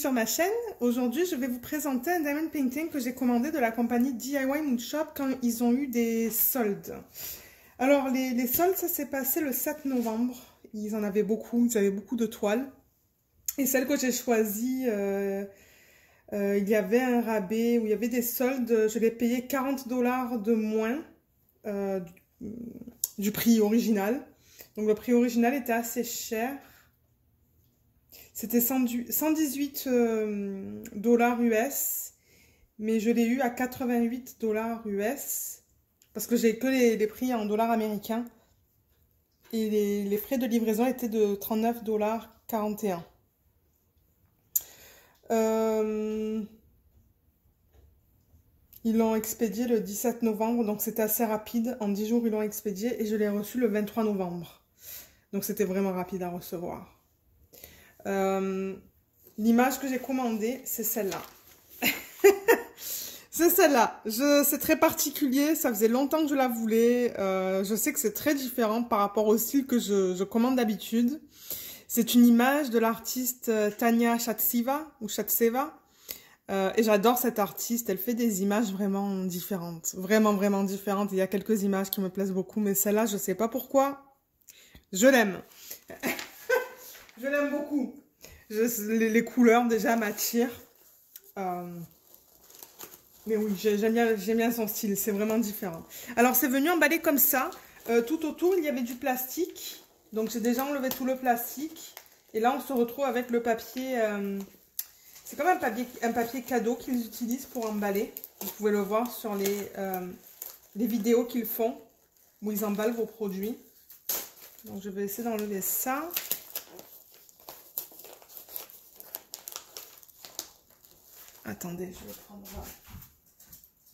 sur ma chaîne. Aujourd'hui, je vais vous présenter un diamond painting que j'ai commandé de la compagnie DIY Mood Shop quand ils ont eu des soldes. Alors, les soldes, ça s'est passé le 7 novembre. Ils en avaient beaucoup, ils avaient beaucoup de toiles. Et celle que j'ai choisie, il y avait un rabais où il y avait des soldes. Je l'ai payé 40 $ de moins du prix original. Donc, le prix original était assez cher. C'était 118 $ US, mais je l'ai eu à 88 $ US, parce que j'ai que les prix en dollars américains, et les frais de livraison étaient de 39,41 $. Ils l'ont expédié le 17 novembre, donc c'était assez rapide. En 10 jours, ils l'ont expédié, et je l'ai reçu le 23 novembre. Donc c'était vraiment rapide à recevoir. L'image que j'ai commandée, c'est celle-là. C'est celle-là. C'est très particulier, ça faisait longtemps que je la voulais. Je sais que c'est très différent par rapport au style que je commande d'habitude. C'est une image de l'artiste Tanya Shatseva, ou Shatseva. Et j'adore cette artiste, elle fait des images vraiment différentes. Vraiment, vraiment différentes. Il y a quelques images qui me plaisent beaucoup, mais celle-là, je sais pas pourquoi. Je l'aime. Je l'aime beaucoup. Les couleurs déjà m'attirent. Mais oui, j'aime bien son style. C'est vraiment différent. Alors, c'est venu emballé comme ça. Tout autour, il y avait du plastique. Donc, j'ai déjà enlevé tout le plastique. Et là, on se retrouve avec le papier. C'est comme un papier cadeau qu'ils utilisent pour emballer. Vous pouvez le voir sur les vidéos qu'ils font, où ils emballent vos produits. Donc, je vais essayer d'enlever ça. Attendez, je vais prendre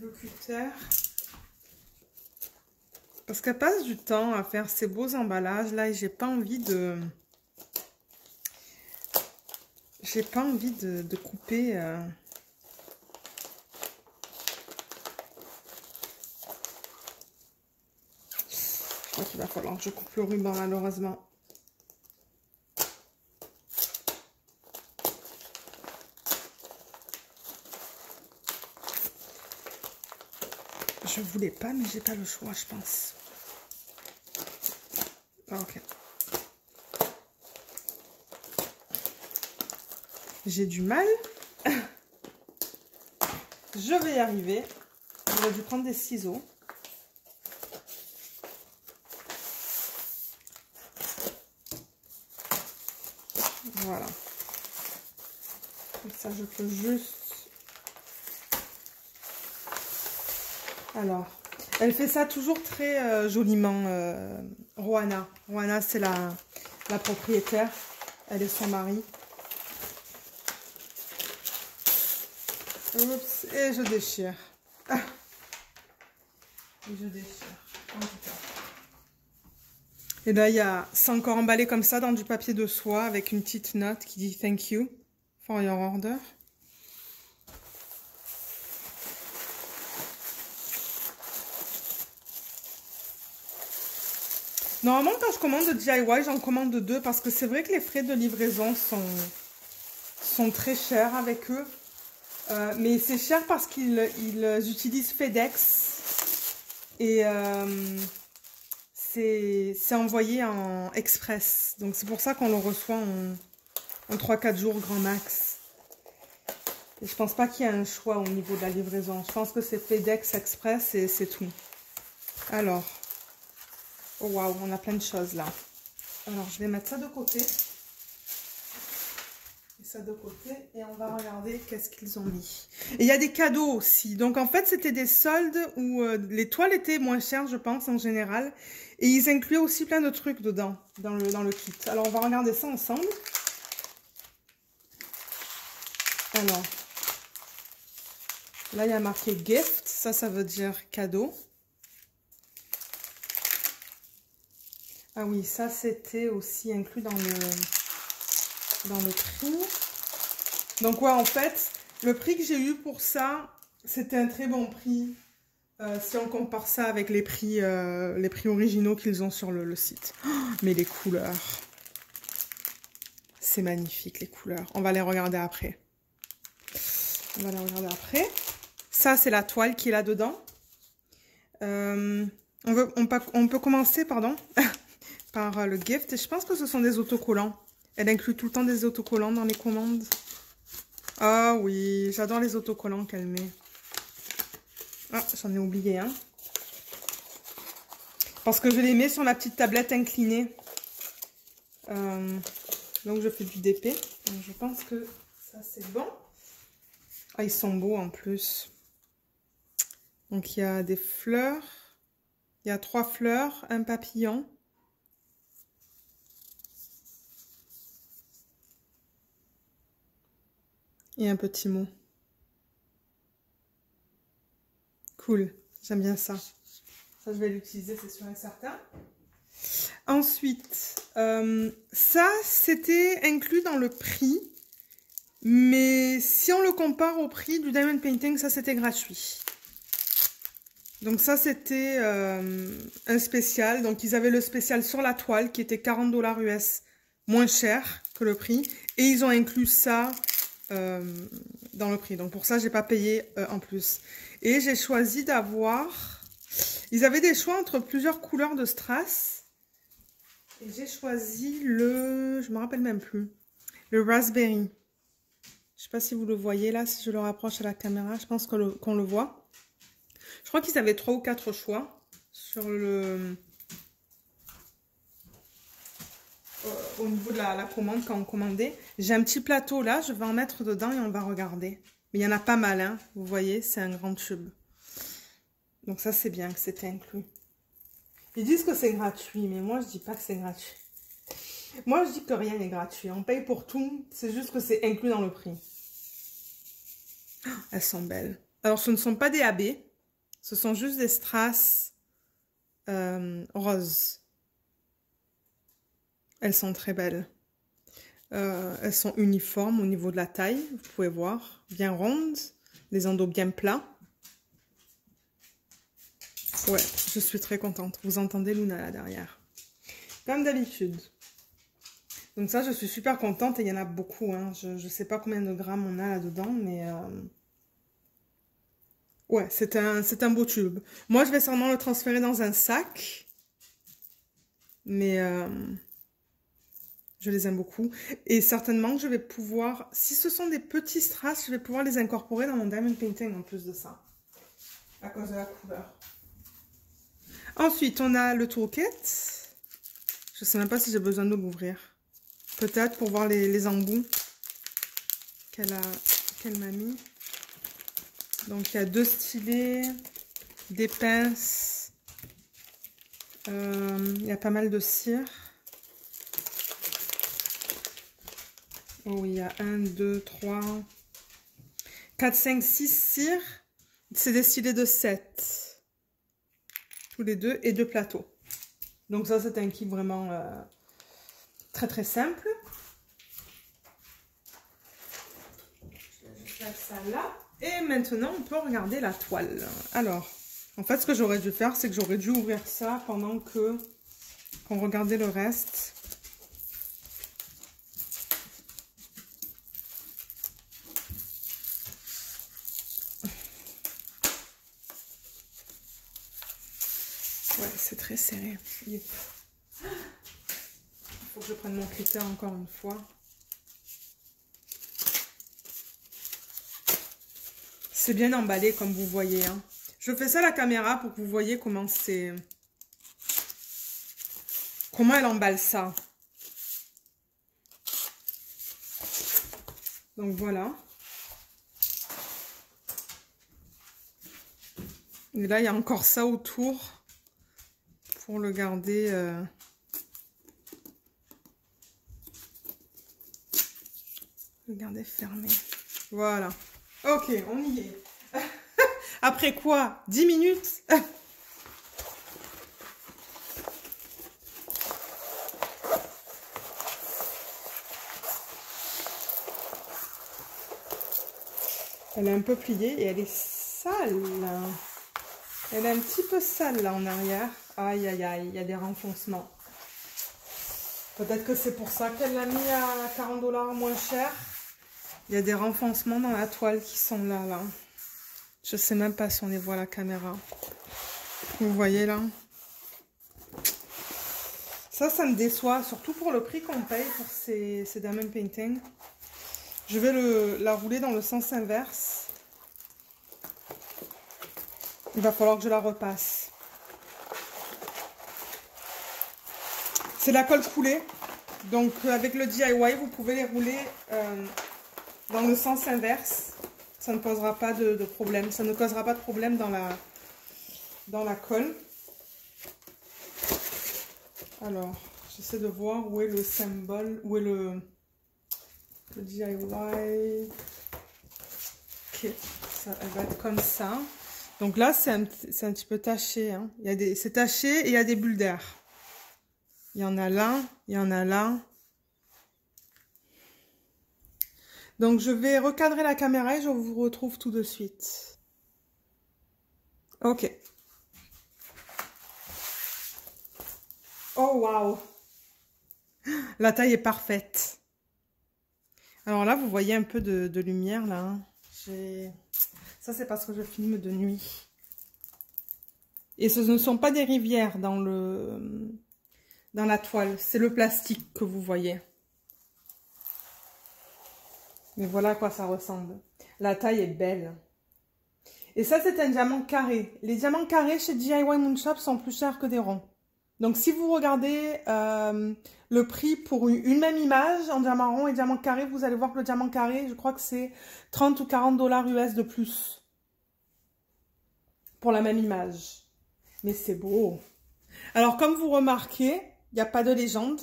le cutter. Parce qu'elle passe du temps à faire ces beaux emballages là et j'ai pas envie de... J'ai pas envie de couper... Je crois qu'il va falloir que je coupe le ruban malheureusement. Je voulais pas, mais j'ai pas le choix, je pense. Ok. J'ai du mal. Je vais y arriver. J'aurais dû prendre des ciseaux. Voilà. Comme ça, je peux juste... Alors, elle fait ça toujours très joliment, Roana. Roana, c'est la propriétaire. Elle est son mari. Oups, et je déchire. Ah. Et je déchire. En tout cas. Et là, c'est encore emballé comme ça dans du papier de soie avec une petite note qui dit Thank you for your order. Normalement, quand je commande de DIY, j'en commande deux parce que c'est vrai que les frais de livraison sont très chers avec eux. Mais c'est cher parce qu'ils utilisent FedEx et c'est envoyé en express. Donc c'est pour ça qu'on le reçoit en 3-4 jours grand max. Et je pense pas qu'il y ait un choix au niveau de la livraison. Je pense que c'est FedEx Express et c'est tout. Alors... Oh waouh, on a plein de choses là. Alors, je vais mettre ça de côté. Et ça de côté. Et on va regarder qu'est-ce qu'ils ont mis. Et il y a des cadeaux aussi. Donc, en fait, c'était des soldes où les toiles étaient moins chères, je pense, en général. Et ils incluaient aussi plein de trucs dedans, dans le kit. Alors, on va regarder ça ensemble. Alors, là, il y a marqué gift. Ça veut dire cadeau. Ah oui, ça c'était aussi inclus dans le prix. Donc ouais, en fait, le prix que j'ai eu pour ça, c'était un très bon prix. Si on compare ça avec les prix originaux qu'ils ont sur le site. Oh, mais les couleurs, c'est magnifique les couleurs. On va les regarder après. On va la regarder après. Ça, c'est la toile qui est là-dedans. On peut commencer, pardon, par le gift. Et je pense que ce sont des autocollants. Elle inclut tout le temps des autocollants dans les commandes. Ah oui, j'adore les autocollants qu'elle met. Ah, j'en ai oublié un. Parce que je les mets sur la petite tablette inclinée. Donc je fais du DP. Donc je pense que ça c'est bon. Ah, ils sont beaux en plus. Donc il y a des fleurs. Il y a 3 fleurs, un papillon. Et un petit mot. Cool, j'aime bien ça. Ça, je vais l'utiliser, c'est sûr et certain. Ensuite, ça, c'était inclus dans le prix. Mais si on le compare au prix du Diamond Painting, ça, c'était gratuit. Donc ça, c'était un spécial. Donc, ils avaient le spécial sur la toile qui était 40 $ US, moins cher que le prix. Et ils ont inclus ça dans le prix. Donc, pour ça, j'ai pas payé en plus. Et j'ai choisi d'avoir... Ils avaient des choix entre plusieurs couleurs de strass. Et j'ai choisi le... Je me rappelle même plus. Le raspberry. Je sais pas si vous le voyez là, si je le rapproche à la caméra. Je pense qu'on le voit. Je crois qu'ils avaient 3 ou 4 choix sur le... au niveau de la commande quand on commandait. J'ai un petit plateau là, je vais en mettre dedans et on va regarder. Mais il y en a pas mal, hein. Vous voyez, c'est un grand tube. Donc ça, c'est bien que c'était inclus. Ils disent que c'est gratuit, mais moi, je dis pas que c'est gratuit. Moi, je dis que rien n'est gratuit. On paye pour tout, c'est juste que c'est inclus dans le prix. Oh, elles sont belles. Alors, ce ne sont pas des AB, ce sont juste des strass roses. Elles sont très belles. Elles sont uniformes au niveau de la taille, vous pouvez voir. Bien rondes, les endos bien plats. Ouais, je suis très contente. Vous entendez Luna là derrière. Comme d'habitude. Donc ça, je suis super contente et il y en a beaucoup. Hein. Je ne sais pas combien de grammes on a là-dedans, mais... Ouais, c'est un beau tube. Moi, je vais sûrement le transférer dans un sac. Mais je les aime beaucoup. Et certainement que je vais pouvoir... Si ce sont des petits strass, je vais pouvoir les incorporer dans mon Diamond Painting en plus de ça. À cause de la couleur. Ensuite, on a le toolkit. Je ne sais même pas si j'ai besoin de l'ouvrir. Peut-être pour voir les embouts qu'elle m'a mis. Donc, il y a 2 stylets, des pinces. Il y a pas mal de cire. Oh oui, il y a 1, 2, 3, 4, 5, 6 cires. C'est des stylets de 7. Tous les deux et 2 plateaux. Donc ça, c'est un kit vraiment très très simple. Je vais juste mettre ça là. Et maintenant, on peut regarder la toile. Alors, en fait, ce que j'aurais dû faire, c'est que j'aurais dû ouvrir ça pendant qu'on regardait le reste. Ouais, c'est très serré. Il faut que je prenne mon clipper encore une fois. C'est bien emballé comme vous voyez. Hein. Je fais ça à la caméra pour que vous voyez comment c'est... Comment elle emballe ça. Donc voilà. Et là, il y a encore ça autour. Pour le garder fermé. Voilà. Ok, on y est. Après quoi? 10 minutes. Elle est un peu pliée et elle est sale. Elle est un petit peu sale là en arrière. Aïe, aïe, aïe, il y a des renfoncements. Peut-être que c'est pour ça qu'elle l'a mis à 40 $ moins cher. Il y a des renfoncements dans la toile qui sont là, là. Je sais même pas si on les voit à la caméra. Vous voyez là? Ça me déçoit, surtout pour le prix qu'on paye pour ces diamond painting. Je vais la rouler dans le sens inverse. Il va falloir que je la repasse. C'est la colle coulée. Donc avec le DIY, vous pouvez les rouler dans le sens inverse. Ça ne posera pas de problème. Ça ne causera pas de problème dans la colle. Alors, j'essaie de voir où est le symbole, où est le DIY. Ok, ça, elle va être comme ça. Donc là, c'est un petit peu taché. Hein. C'est taché et il y a des bulles d'air. Il y en a là, il y en a là. Donc, je vais recadrer la caméra et je vous retrouve tout de suite. Ok. Oh, waouh! La taille est parfaite. Alors là, vous voyez un peu de lumière, là. Hein. Ça, c'est parce que je filme de nuit. Et ce ne sont pas des rivières dans la toile. C'est le plastique que vous voyez. Mais voilà à quoi ça ressemble. La taille est belle. Et ça, c'est un diamant carré. Les diamants carrés chez DIY Moonshop sont plus chers que des ronds. Donc, si vous regardez le prix pour une même image en diamant rond et diamant carré, vous allez voir que le diamant carré, je crois que c'est 30 ou 40 $ US de plus pour la même image. Mais c'est beau. Alors, comme vous remarquez, il n'y a pas de légende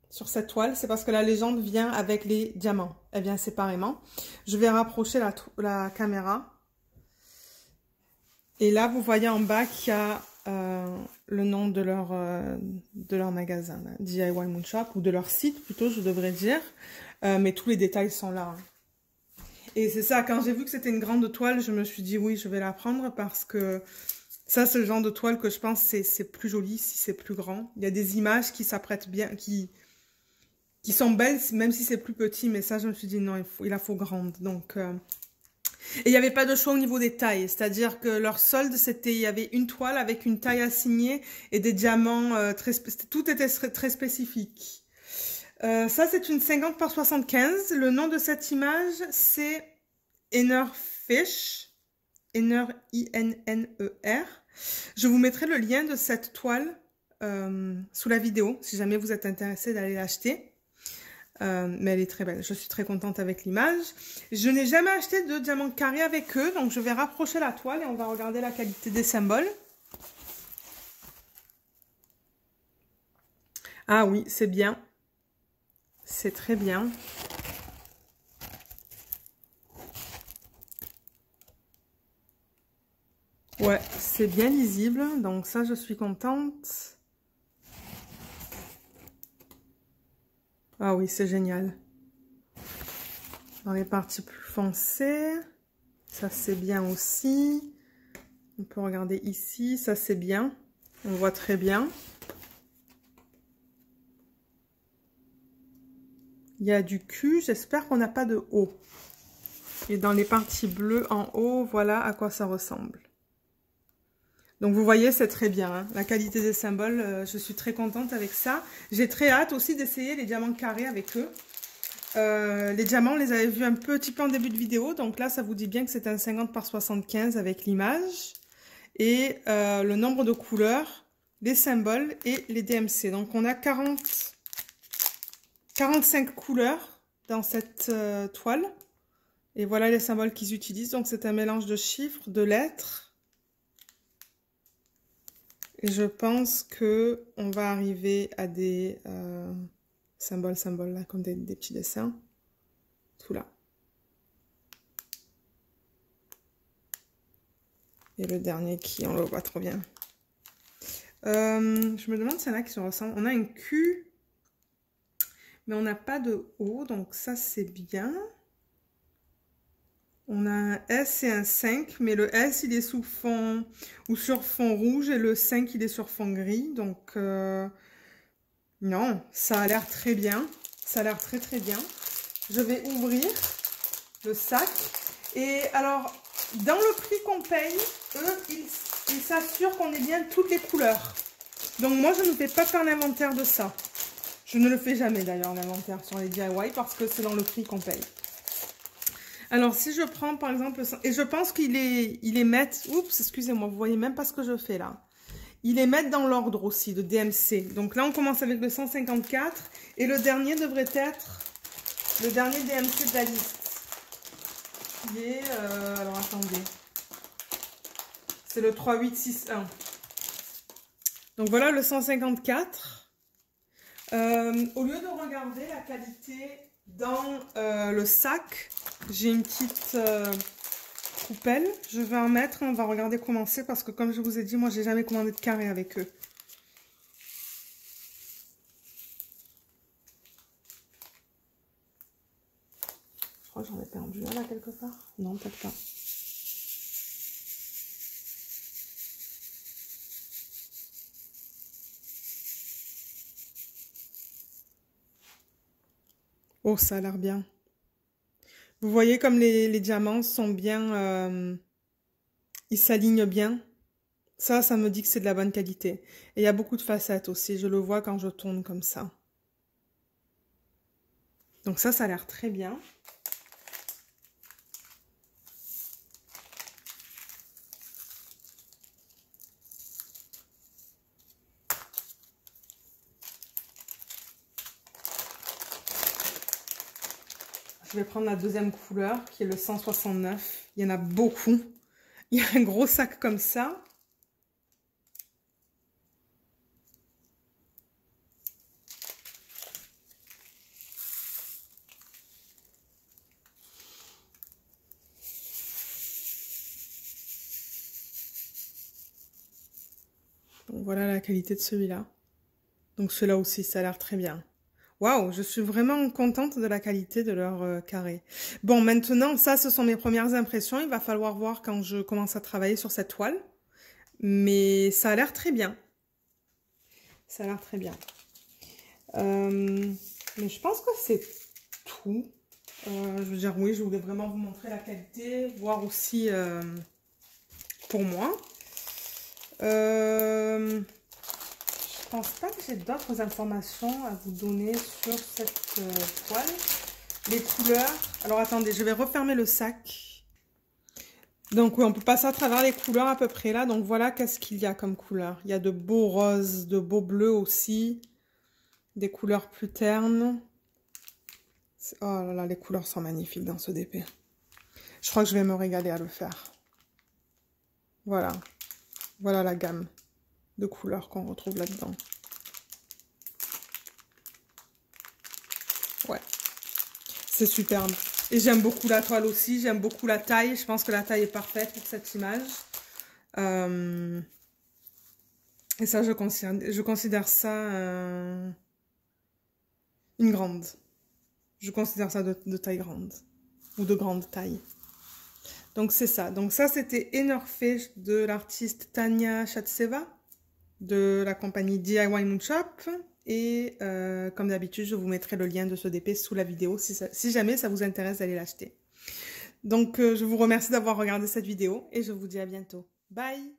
sur cette toile. C'est parce que la légende vient avec les diamants. Elle vient séparément. Je vais rapprocher la caméra. Et là, vous voyez en bas qu'il y a le nom de leur magasin, là, DIY Moonshop, ou de leur site plutôt, je devrais dire. Mais tous les détails sont là. Et c'est ça, quand j'ai vu que c'était une grande toile, je me suis dit oui, je vais la prendre parce que ça, c'est le genre de toile que je pense c'est plus joli si c'est plus grand. Il y a des images qui s'apprêtent bien, qui sont belles, même si c'est plus petit, mais ça, je me suis dit non, il la faut grande. Donc, et il n'y avait pas de choix au niveau des tailles, c'est-à-dire que leur solde, il y avait une toile avec une taille assignée et des diamants, tout était très spécifique. Ça, c'est une 50 par 75. Le nom de cette image, c'est Inner Fish. Inner, I-N-N-E-R. Je vous mettrai le lien de cette toile sous la vidéo, si jamais vous êtes intéressé d'aller l'acheter. Mais elle est très belle. Je suis très contente avec l'image. Je n'ai jamais acheté de diamant carré avec eux, donc je vais rapprocher la toile et on va regarder la qualité des symboles. Ah oui, c'est bien. C'est très bien. Ouais, c'est bien lisible, donc ça, je suis contente. Ah oui, c'est génial. Dans les parties plus foncées, ça c'est bien aussi. On peut regarder ici, ça c'est bien. On voit très bien. Il y a du cul, j'espère qu'on n'a pas de haut. Et dans les parties bleues en haut, voilà à quoi ça ressemble. Donc vous voyez, c'est très bien, hein. La qualité des symboles, je suis très contente avec ça. J'ai très hâte aussi d'essayer les diamants carrés avec eux. Les diamants, on les avait vus un petit peu en début de vidéo. Donc là, ça vous dit bien que c'est un 50 par 75 avec l'image. Et le nombre de couleurs, les symboles et les DMC. Donc on a 45 couleurs dans cette toile. Et voilà les symboles qu'ils utilisent. Donc c'est un mélange de chiffres, de lettres. Et je pense que on va arriver à des symboles là, comme des petits dessins. Tout là. Et le dernier qui, on le voit trop bien. Je me demande s'il y en a qui se ressemblent. On a un Q, mais on n'a pas de O, donc ça c'est bien. On a un S et un 5, mais le S il est sous fond ou sur fond rouge et le 5 il est sur fond gris. Donc non, ça a l'air très bien. Ça a l'air très très bien. Je vais ouvrir le sac. Et alors, dans le prix qu'on paye, eux, ils s'assurent qu'on ait bien toutes les couleurs. Donc moi, je ne fais pas faire l'inventaire de ça. Je ne le fais jamais d'ailleurs, l'inventaire sur les DIY, parce que c'est dans le prix qu'on paye. Alors, si je prends par exemple, et je pense qu'il est mettent, oups, excusez-moi, vous voyez même pas ce que je fais là. Ils les mettent dans l'ordre aussi de DMC. Donc là, on commence avec le 154 et le dernier devrait être le dernier DMC de la liste. Qui est, alors attendez, c'est le 3861. Donc voilà le 154. Au lieu de regarder la qualité dans le sac, j'ai une petite coupelle. Je vais en mettre, on va regarder comment c'est parce que comme je vous ai dit, moi j'ai jamais commandé de carré avec eux. Je crois que j'en ai perdu un là quelque part. Non, peut-être pas. Oh, ça a l'air bien. Vous voyez comme les diamants sont bien, ils s'alignent bien. Ça me dit que c'est de la bonne qualité. Et il y a beaucoup de facettes aussi, je le vois quand je tourne comme ça. Donc ça a l'air très bien. Je vais prendre la deuxième couleur qui est le 169. Il y en a beaucoup. Il y a un gros sac comme ça. Donc voilà la qualité de celui-là. Donc celui-là aussi, ça a l'air très bien. Waouh, je suis vraiment contente de la qualité de leur carré. Bon, maintenant, ça, ce sont mes premières impressions. Il va falloir voir quand je commence à travailler sur cette toile. Mais ça a l'air très bien. Ça a l'air très bien. Mais je pense que c'est tout. Je veux dire, oui, je voulais vraiment vous montrer la qualité, voir aussi pour moi. Je pense pas que j'ai d'autres informations à vous donner sur cette toile. Les couleurs. Alors attendez, je vais refermer le sac. Donc oui, on peut passer à travers les couleurs à peu près là. Donc voilà qu'est-ce qu'il y a comme couleur. Il y a de beaux roses, de beaux bleus aussi. Des couleurs plus ternes. Oh là là, les couleurs sont magnifiques dans ce DP. Je crois que je vais me régaler à le faire. Voilà. Voilà la gamme de couleurs qu'on retrouve là-dedans. Ouais. C'est superbe. Et j'aime beaucoup la toile aussi. J'aime beaucoup la taille. Je pense que la taille est parfaite pour cette image. Et ça, je considère ça une grande. Je considère ça de taille grande. Ou de grande taille. Donc c'est ça. Donc ça, c'était Enerfé de l'artiste Tanya Shatseva de la compagnie DIY Moon Shop. Et comme d'habitude, je vous mettrai le lien de ce DP sous la vidéo si jamais ça vous intéresse d'aller l'acheter. Donc je vous remercie d'avoir regardé cette vidéo et je vous dis à bientôt. Bye!